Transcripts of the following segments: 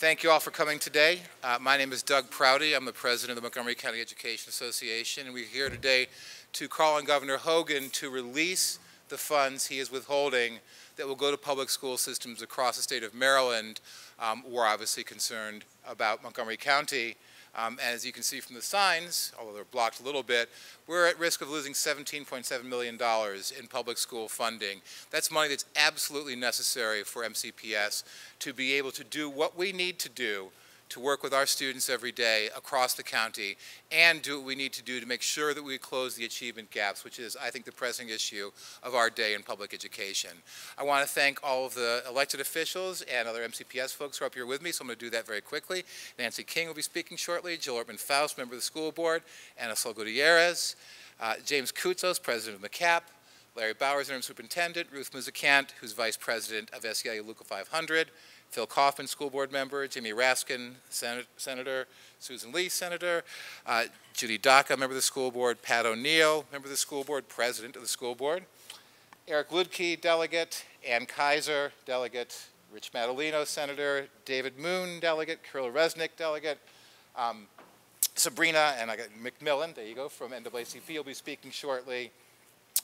Thank you all for coming today. My name is Doug Prouty. I'm the president of the Montgomery County Education Association, and we're here today to call on Governor Hogan to release the funds he is withholding that will go to public school systems across the state of Maryland. We're obviously concerned about Montgomery County. As you can see from the signs, although they're blocked a little bit, we're at risk of losing $17.7 million in public school funding. That's money that's absolutely necessary for MCPS to be able to do what we need to do to work with our students every day across the county and do what we need to do to make sure that we close the achievement gaps, which is, I think, the pressing issue of our day in public education. I want to thank all of the elected officials and other MCPS folks who are up here with me, so I'm going to do that very quickly. Nancy King will be speaking shortly, Jill Ortman-Faust, member of the school board, Ana Sol Gutierrez, James Koutsos, president of MCCAP, Larry Bowers, interim superintendent, Ruth Muzikant, who's vice president of SEIU Luca 500, Phil Kaufman, school board member, Jimmy Raskin, senator, Susan Lee, senator, Judy Daca, member of the school board, Pat O'Neill, member of the school board, president of the school board, Eric Ludke, delegate, Ann Kaiser, delegate, Rich Madalino, senator, David Moon, delegate, Carol Resnick, delegate, Sabrina, and I got McMillan, there you go, from NAACP will be speaking shortly.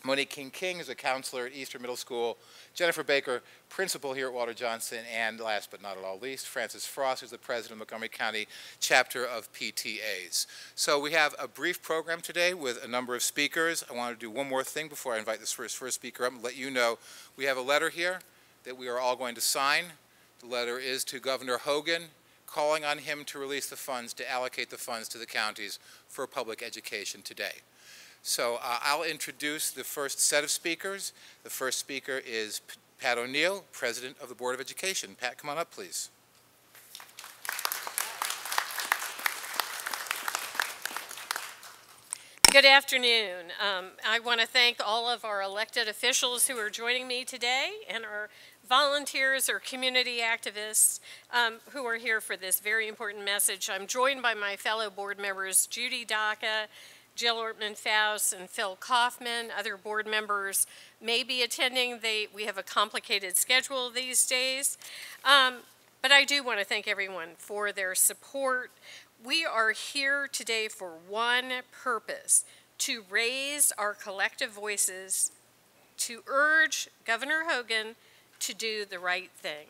Monique King is a counselor at Eastern Middle School. Jennifer Baker, principal here at Walter Johnson. And last but not at all least, Francis Frost, who's the president of Montgomery County chapter of PTAs. So we have a brief program today with a number of speakers. I want to do one more thing before I invite this first speaker up and let you know we have a letter here that we are all going to sign. The letter is to Governor Hogan, calling on him to release the funds, to allocate the funds to the counties for public education today. So I'll introduce the first set of speakers. The first speaker is Pat O'Neill, president of the Board of Education. Pat, come on up, please. Good afternoon. I want to thank all of our elected officials who are joining me today and our volunteers or community activists who are here for this very important message. I'm joined by my fellow board members, Judy Daca, Jill Ortman-Faust, and Phil Kaufman. Other board members may be attending. We have a complicated schedule these days. But I do want to thank everyone for their support. We are here today for one purpose: to raise our collective voices, to urge Governor Hogan to do the right thing.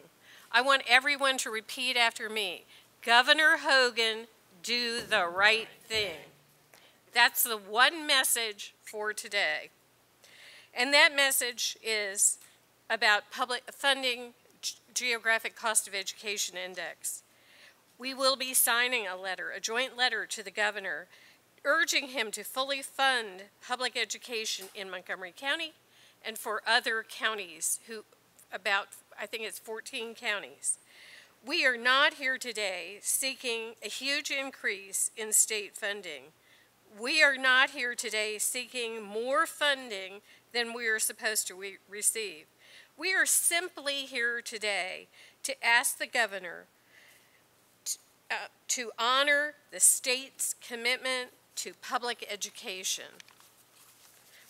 I want everyone to repeat after me: Governor Hogan, do the right thing. That's the one message for today. And that message is about public funding Geographic Cost of Education Index. We will be signing a letter, a joint letter to the governor, urging him to fully fund public education in Montgomery County and for other counties, I think it's 14 counties. We are not here today seeking a huge increase in state funding. We are not here today seeking more funding than we are supposed to receive. We are simply here today to ask the governor to honor the state's commitment to public education.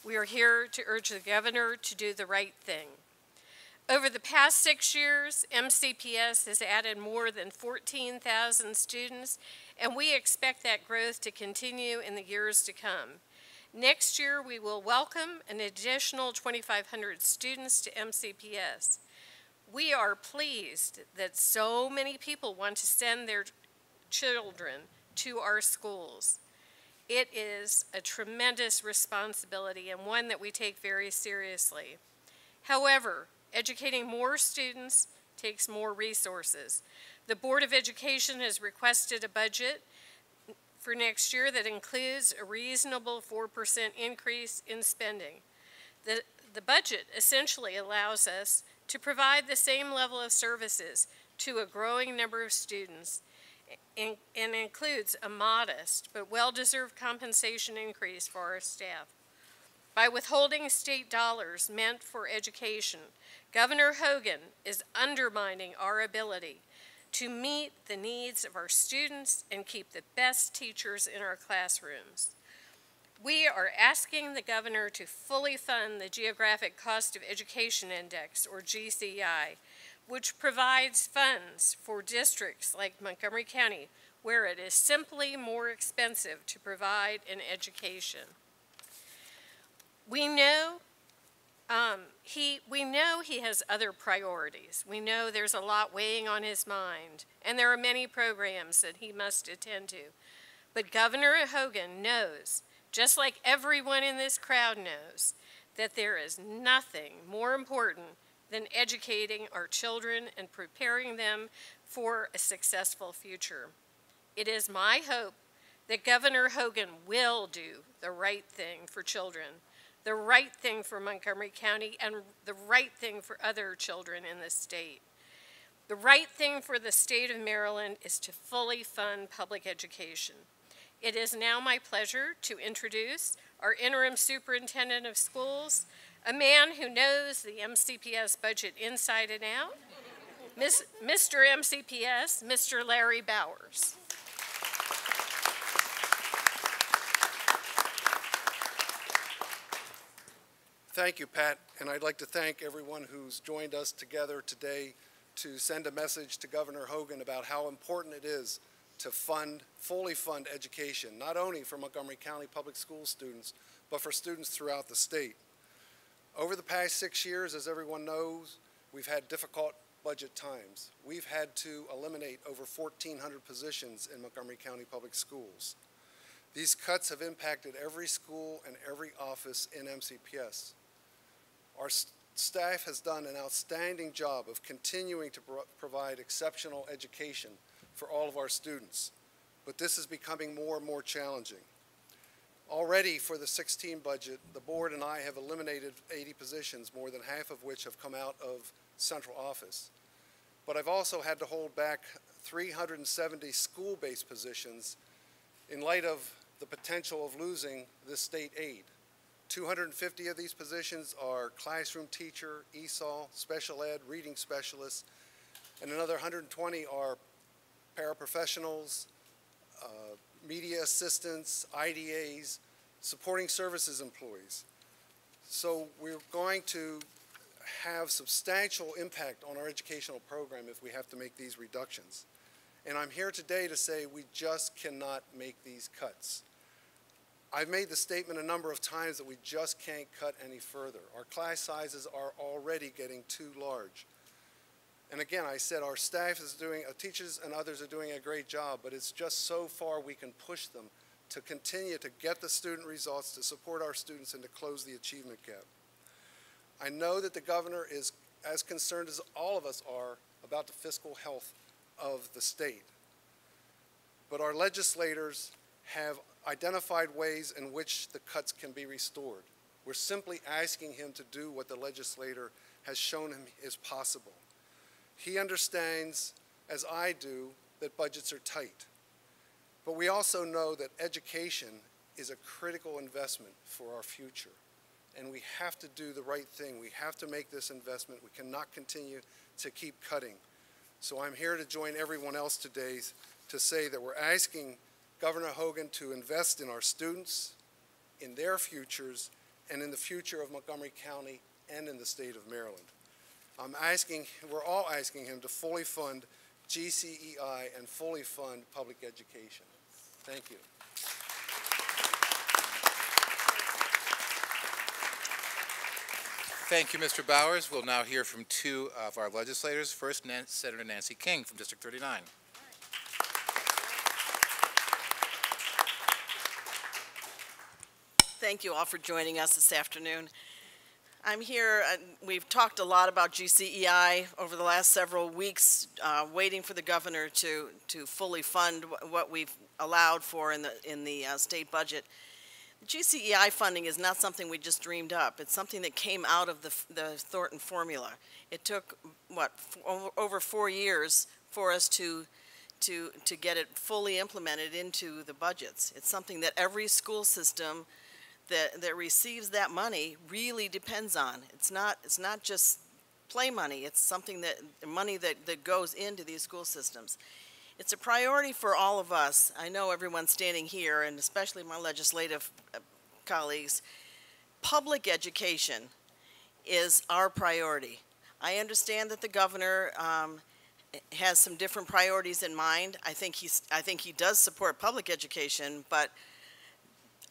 We are here to urge the governor to do the right thing. Over the past 6 years, MCPS has added more than 14,000 students, and we expect that growth to continue in the years to come. Next year, we will welcome an additional 2,500 students to MCPS. We are pleased that so many people want to send their children to our schools. It is a tremendous responsibility and one that we take very seriously. However, educating more students takes more resources. The Board of Education has requested a budget for next year that includes a reasonable 4% increase in spending. The budget essentially allows us to provide the same level of services to a growing number of students and includes a modest but well-deserved compensation increase for our staff. By withholding state dollars meant for education, Governor Hogan is undermining our ability to meet the needs of our students and keep the best teachers in our classrooms. We are asking the governor to fully fund the Geographic Cost of Education Index, or GCI, which provides funds for districts like Montgomery County, where it is simply more expensive to provide an education. We know he has other priorities. We know there's a lot weighing on his mind, and there are many programs that he must attend to. But Governor Hogan knows, just like everyone in this crowd knows, that there is nothing more important than educating our children and preparing them for a successful future. It is my hope that Governor Hogan will do the right thing for children, the right thing for Montgomery County, and the right thing for other children in the state. The right thing for the state of Maryland is to fully fund public education. It is now my pleasure to introduce our interim superintendent of schools, a man who knows the MCPS budget inside and out, Mr. MCPS, Mr. Larry Bowers. Thank you, Pat, and I'd like to thank everyone who's joined us together today to send a message to Governor Hogan about how important it is to fully fund education, not only for Montgomery County Public School students, but for students throughout the state. Over the past 6 years, as everyone knows, we've had difficult budget times. We've had to eliminate over 1,400 positions in Montgomery County Public Schools. These cuts have impacted every school and every office in MCPS. Our staff has done an outstanding job of continuing to provide exceptional education for all of our students, but this is becoming more and more challenging. Already for the 16 budget, the board and I have eliminated 80 positions, more than half of which have come out of central office. But I've also had to hold back 370 school-based positions in light of the potential of losing this state aid. 250 of these positions are classroom teacher, ESOL, special ed, reading specialists, and another 120 are paraprofessionals, media assistants, IDAs, supporting services employees. So we're going to have substantial impact on our educational program if we have to make these reductions. And I'm here today to say we just cannot make these cuts. I've made the statement a number of times that we just can't cut any further. Our class sizes are already getting too large. And again, I said our staff is doing, teachers and others are doing a great job, but it's just so far we can push them to continue to get the student results, to support our students, and to close the achievement gap. I know that the governor is as concerned as all of us are about the fiscal health of the state. But our legislators have identified ways in which the cuts can be restored. We're simply asking him to do what the legislator has shown him is possible. He understands, as I do, that budgets are tight. But we also know that education is a critical investment for our future. And we have to do the right thing. We have to make this investment. We cannot continue to keep cutting. So I'm here to join everyone else today to say that we're asking Governor Hogan to invest in our students, in their futures, and in the future of Montgomery County and in the state of Maryland. We're all asking him to fully fund GCEI and fully fund public education. Thank you. Thank you, Mr. Bowers. We'll now hear from two of our legislators. First, Senator Nancy King from District 39. Thank you all for joining us this afternoon. I'm here, we've talked a lot about GCEI over the last several weeks, waiting for the governor to fully fund what we've allowed for in the state budget. GCEI funding is not something we just dreamed up. It's something that came out of the Thornton formula. It took, over 4 years for us to get it fully implemented into the budgets. It's something that every school system that receives that money really depends on. It's not just play money. It's something money that goes into these school systems. It's a priority for all of us. I know everyone standing here, and especially my legislative colleagues. Public education is our priority. I understand that the governor has some different priorities in mind. I think he does support public education, but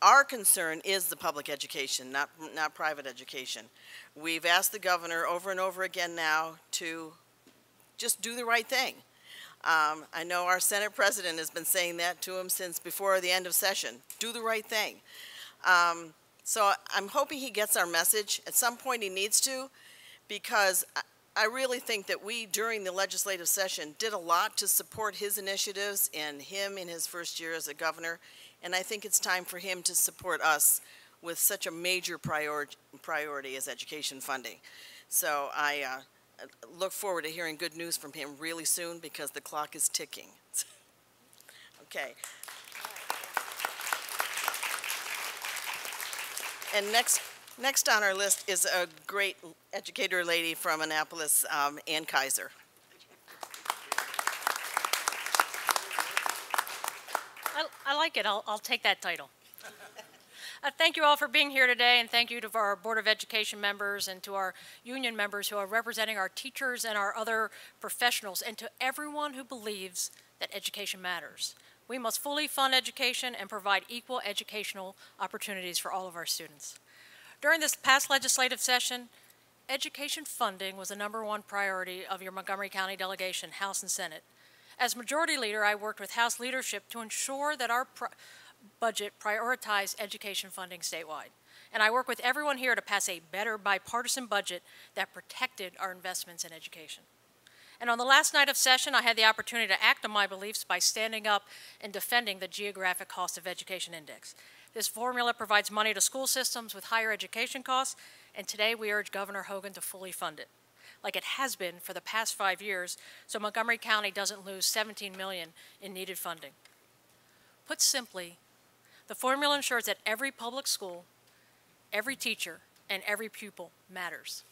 our concern is the public education, not private education. We've asked the governor over and over again now to just do the right thing. I know our Senate president has been saying that to him since before the end of session. Do the right thing. So I'm hoping he gets our message. At some point he needs to, because I really think that we, during the legislative session, did a lot to support his initiatives and him in his first year as a governor. And I think it's time for him to support us with such a major priority as education funding. So I look forward to hearing good news from him really soon, because the clock is ticking. Okay. And next on our list is a great educator lady from Annapolis, Ann Kaiser. I like it. I'll take that title. Thank you all for being here today, and thank you to our Board of Education members and to our union members who are representing our teachers and our other professionals, and to everyone who believes that education matters. We must fully fund education and provide equal educational opportunities for all of our students. During this past legislative session, education funding was the #1 priority of your Montgomery County delegation, House and Senate. As Majority Leader, I worked with House leadership to ensure that our budget prioritized education funding statewide. And I work with everyone here to pass a better bipartisan budget that protected our investments in education. And on the last night of session, I had the opportunity to act on my beliefs by standing up and defending the Geographic Cost of Education Index. This formula provides money to school systems with higher education costs, and today we urge Governor Hogan to fully fund it, like it has been for the past 5 years, so Montgomery County doesn't lose $17 million in needed funding. Put simply, the formula ensures that every public school, every teacher, and every pupil matters,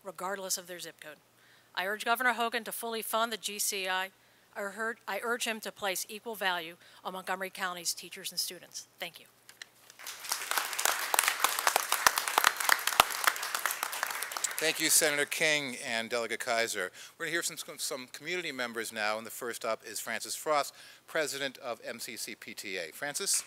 regardless of their zip code. I urge Governor Hogan to fully fund the GCI. I urge him to place equal value on Montgomery County's teachers and students. Thank you. Thank you, Senator King and Delegate Kaiser. We're going to hear from some community members now, and the first up is Francis Frost, President of MCCPTA. Francis?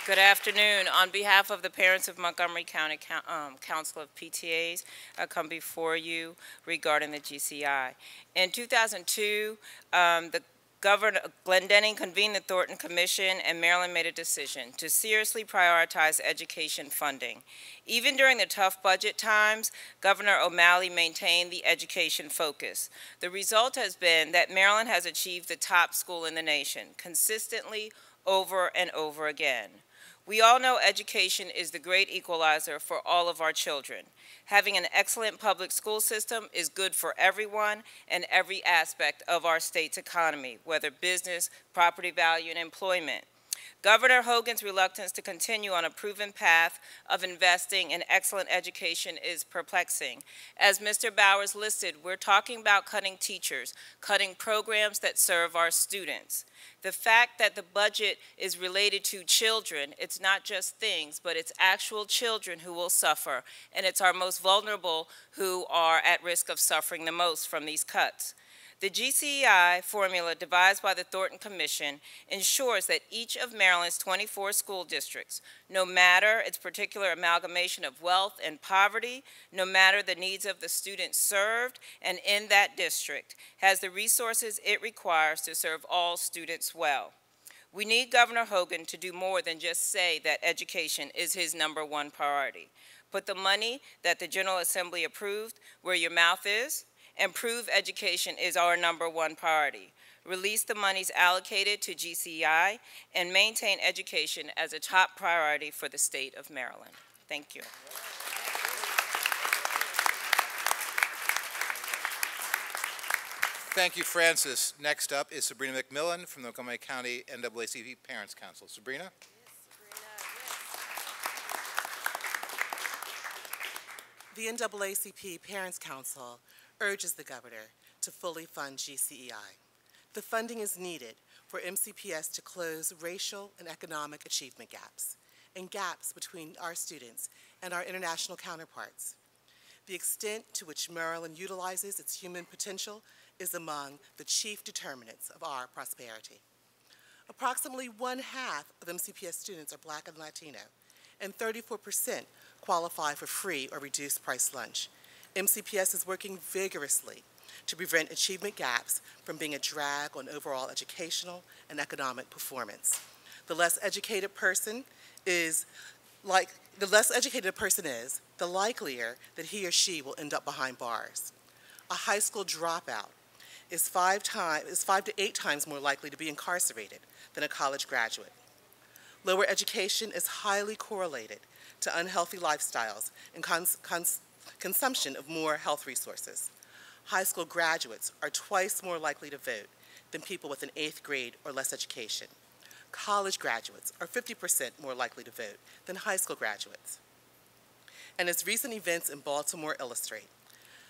Good afternoon. On behalf of the parents of Montgomery County Council of PTAs, I come before you regarding the GCI. In 2002, the Governor Glendenning convened the Thornton Commission, and Maryland made a decision to seriously prioritize education funding. Even during the tough budget times, Governor O'Malley maintained the education focus. The result has been that Maryland has achieved the top school in the nation consistently over and over again. We all know education is the great equalizer for all of our children. Having an excellent public school system is good for everyone and every aspect of our state's economy, whether business, property value, and employment. Governor Hogan's reluctance to continue on a proven path of investing in excellent education is perplexing. As Mr. Bowers listed, we're talking about cutting teachers, cutting programs that serve our students. The fact that the budget is related to children, it's not just things, but it's actual children who will suffer, and it's our most vulnerable who are at risk of suffering the most from these cuts. The GCEI formula devised by the Thornton Commission ensures that each of Maryland's 24 school districts, no matter its particular amalgamation of wealth and poverty, no matter the needs of the students served and in that district, has the resources it requires to serve all students well. We need Governor Hogan to do more than just say that education is his #1 priority. Put the money that the General Assembly approved where your mouth is, and prove education is our #1 priority. Release the monies allocated to GCEI and maintain education as a top priority for the state of Maryland. Thank you. Thank you, Francis. Next up is Sabrina McMillan from the Montgomery County NAACP Parents Council. Sabrina? The NAACP Parents Council urges the governor to fully fund GCEI. The funding is needed for MCPS to close racial and economic achievement gaps and gaps between our students and our international counterparts. The extent to which Maryland utilizes its human potential is among the chief determinants of our prosperity. Approximately 1/2 of MCPS students are Black and Latino, and 34% qualify for free or reduced price lunch. MCPS is working vigorously to prevent achievement gaps from being a drag on overall educational and economic performance. The less educated a person is, the likelier that he or she will end up behind bars. A high school dropout is 5 to 8 times more likely to be incarcerated than a college graduate. Lower education is highly correlated to unhealthy lifestyles and consumption of more health resources. High school graduates are twice more likely to vote than people with an 8th grade or less education. College graduates are 50% more likely to vote than high school graduates. And as recent events in Baltimore illustrate,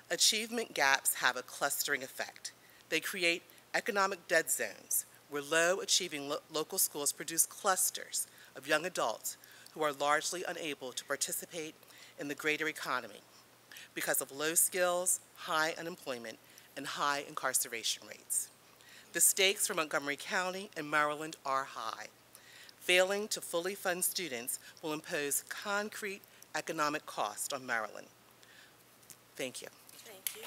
achievement gaps have a clustering effect. They create economic dead zones where low-achieving local schools produce clusters of young adults who are largely unable to participate in the greater economy because of low skills, high unemployment, and high incarceration rates. The stakes for Montgomery County and Maryland are high. Failing to fully fund students will impose concrete economic cost on Maryland. Thank you. Thank you.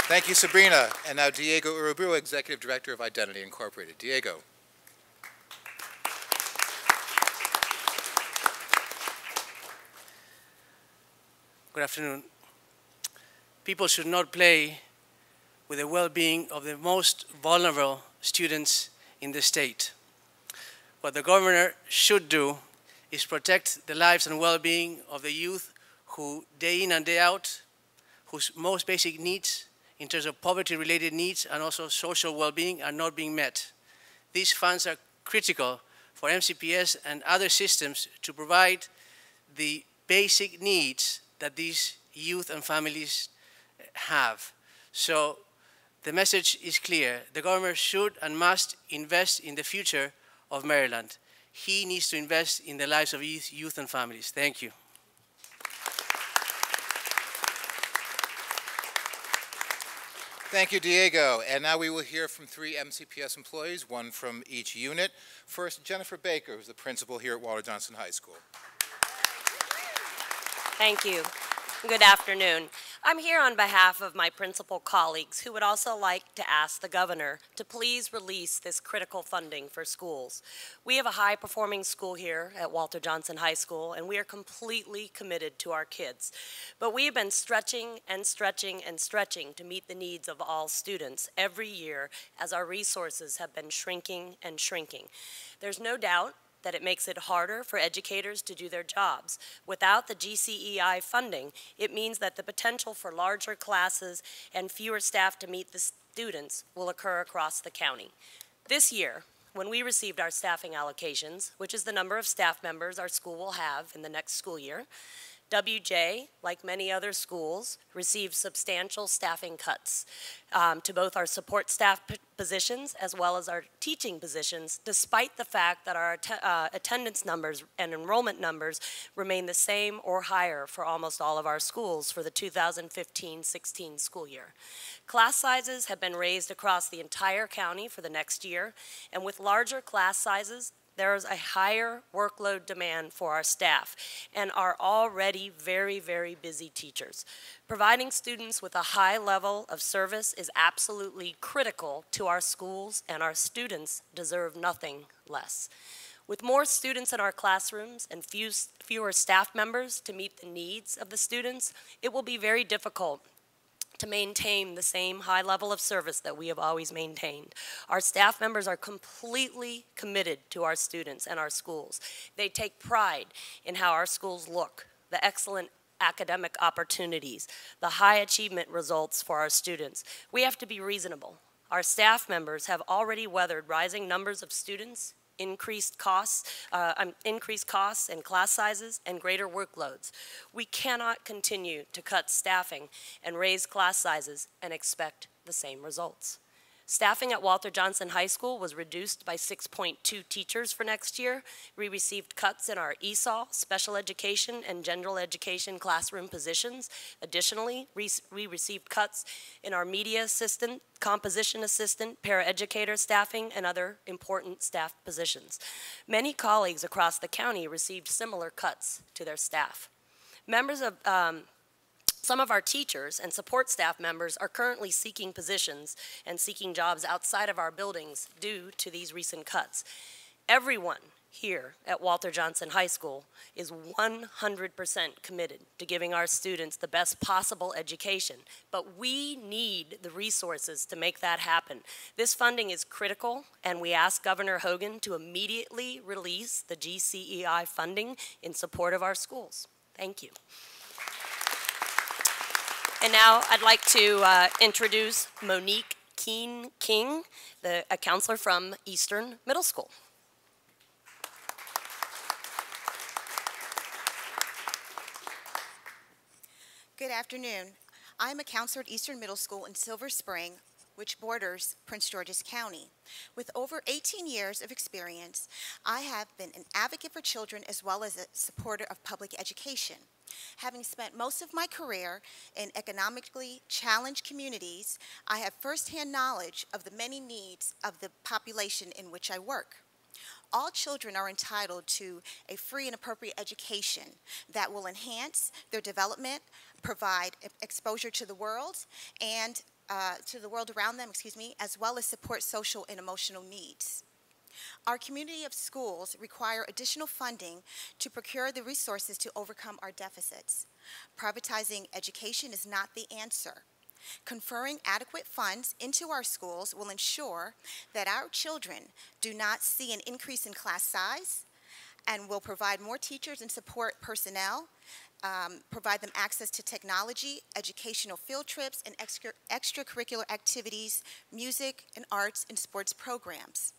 Thank you, Sabrina. And now Diego Uruburu, Executive Director of Identity Incorporated. Diego. Good afternoon. People should not play with the well-being of the most vulnerable students in the state. What the governor should do is protect the lives and well-being of the youth who day in and day out, whose most basic needs in terms of poverty-related needs and also social well-being are not being met. These funds are critical for MCPS and other systems to provide the basic needs that these youth and families have. So the message is clear. The governor should and must invest in the future of Maryland. He needs to invest in the lives of youth and families. Thank you. Thank you, Diego. And now we will hear from 3 MCPS employees, 1 from each unit. First, Jennifer Baker, who's the principal here at Walter Johnson High School. Thank you. Good afternoon. I'm here on behalf of my principal colleagues who would also like to ask the governor to please release this critical funding for schools. We have a high-performing school here at Walter Johnson High School, and we are completely committed to our kids. But we have been stretching and stretching and stretching to meet the needs of all students every year as our resources have been shrinking and shrinking. There's no doubt that it makes it harder for educators to do their jobs. Without the GCEI funding, it means that the potential for larger classes and fewer staff to meet the students will occur across the county. This year, when we received our staffing allocations, which is the number of staff members our school will have in the next school year, WJ, like many other schools, received substantial staffing cuts to both our support staff positions as well as our teaching positions, despite the fact that our attendance numbers and enrollment numbers remain the same or higher for almost all of our schools for the 2015-16 school year. Class sizes have been raised across the entire county for the next year, and with larger class sizes, there is a higher workload demand for our staff and our already very, very busy teachers. Providing students with a high level of service is absolutely critical to our schools, and our students deserve nothing less. With more students in our classrooms and fewer staff members to meet the needs of the students, it will be very difficult to maintain the same high level of service that we have always maintained. Our staff members are completely committed to our students and our schools. They take pride in how our schools look, the excellent academic opportunities, the high achievement results for our students. We have to be reasonable. Our staff members have already weathered rising numbers of students, increased costs and class sizes, and greater workloads. We cannot continue to cut staffing and raise class sizes and expect the same results. Staffing at Walter Johnson High School was reduced by 6.2 teachers for next year. We received cuts in our ESOL, special education, and general education classroom positions. Additionally, we received cuts in our media assistant, composition assistant, paraeducator staffing, and other important staff positions. Many colleagues across the county received similar cuts to their staff. Members of Some of our teachers and support staff members are currently seeking positions and seeking jobs outside of our buildings due to these recent cuts. Everyone here at Walter Johnson High School is 100% committed to giving our students the best possible education, but we need the resources to make that happen. This funding is critical, and we ask Governor Hogan to immediately release the GCEI funding in support of our schools. Thank you. And now I'd like to introduce Monique King, a counselor from Eastern Middle School. Good afternoon. I'm a counselor at Eastern Middle School in Silver Spring, which borders Prince George's County. With over 18 years of experience, I have been an advocate for children as well as a supporter of public education. Having spent most of my career in economically challenged communities, I have firsthand knowledge of the many needs of the population in which I work. All children are entitled to a free and appropriate education that will enhance their development, provide exposure to the world and to the world around them, as well as support social and emotional needs. Our community of schools require additional funding to procure the resources to overcome our deficits. Privatizing education is not the answer. Conferring adequate funds into our schools will ensure that our children do not see an increase in class size and will provide more teachers and support personnel, provide them access to technology, educational field trips, and extracurricular activities, music and arts and sports programs.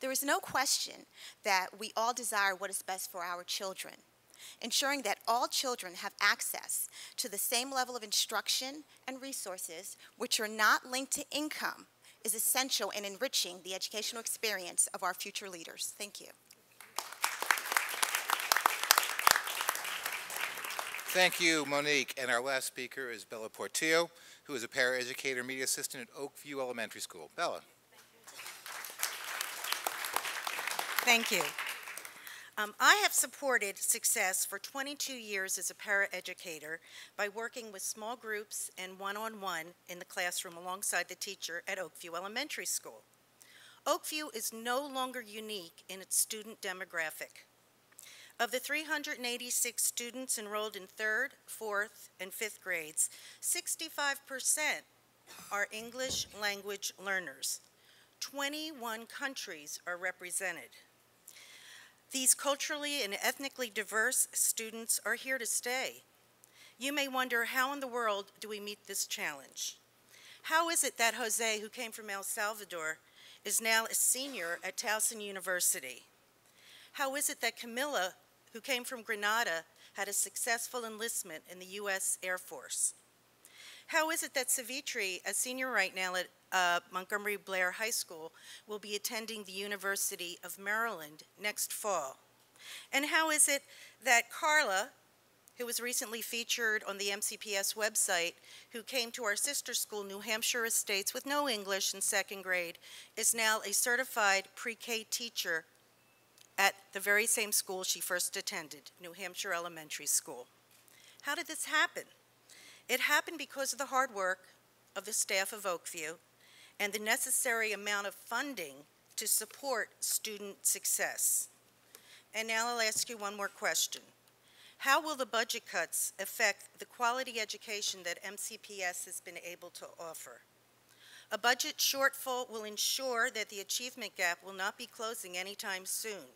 There is no question that we all desire what is best for our children. Ensuring that all children have access to the same level of instruction and resources which are not linked to income is essential in enriching the educational experience of our future leaders. Thank you. Thank you, Monique. And our last speaker is Bella Portillo, who is a paraeducator media assistant at Oakview Elementary School. Bella. Thank you. I have supported success for 22 years as a paraeducator by working with small groups and one-on-one in the classroom alongside the teacher at Oakview Elementary School. Oakview is no longer unique in its student demographic. Of the 386 students enrolled in 3rd, 4th, and 5th grades, 65% are English language learners. 21 countries are represented. These culturally and ethnically diverse students are here to stay. You may wonder, how in the world do we meet this challenge? How is it that Jose, who came from El Salvador, is now a senior at Towson University? How is it that Camilla, who came from Grenada, had a successful enlistment in the U.S. Air Force? How is it that Savitri, a senior right now at Montgomery Blair High School, will be attending the University of Maryland next fall? And how is it that Carla, who was recently featured on the MCPS website, who came to our sister school, New Hampshire Estates, with no English in 2nd grade, is now a certified pre-K teacher at the very same school she first attended, New Hampshire Elementary School? How did this happen? It happened because of the hard work of the staff of Oakview and the necessary amount of funding to support student success. And now I'll ask you one more question. How will the budget cuts affect the quality education that MCPS has been able to offer? A budget shortfall will ensure that the achievement gap will not be closing anytime soon.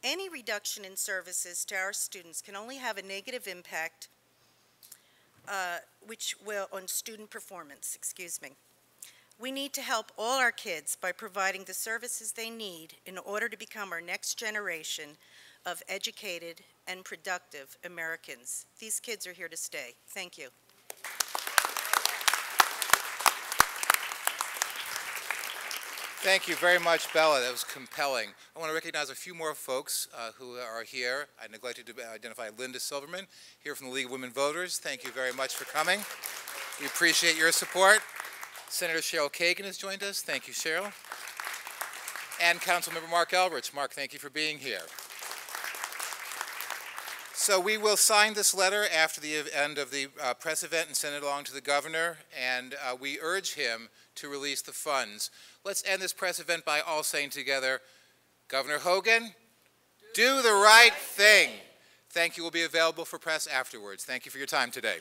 Any reduction in services to our students can only have a negative impact on student performance, We need to help all our kids by providing the services they need in order to become our next generation of educated and productive Americans. These kids are here to stay. Thank you. Thank you very much, Bella. That was compelling. I want to recognize a few more folks who are here. I neglected to identify Linda Silverman, here from the League of Women Voters. Thank you very much for coming. We appreciate your support. Senator Cheryl Kagan has joined us. Thank you, Cheryl. And Councilmember Mark Elrich. Mark, thank you for being here. So we will sign this letter after the end of the press event and send it along to the governor, and we urge him to release the funds. Let's end this press event by all saying together, Governor Hogan, do the right thing. Thank you. We'll be available for press afterwards. Thank you for your time today.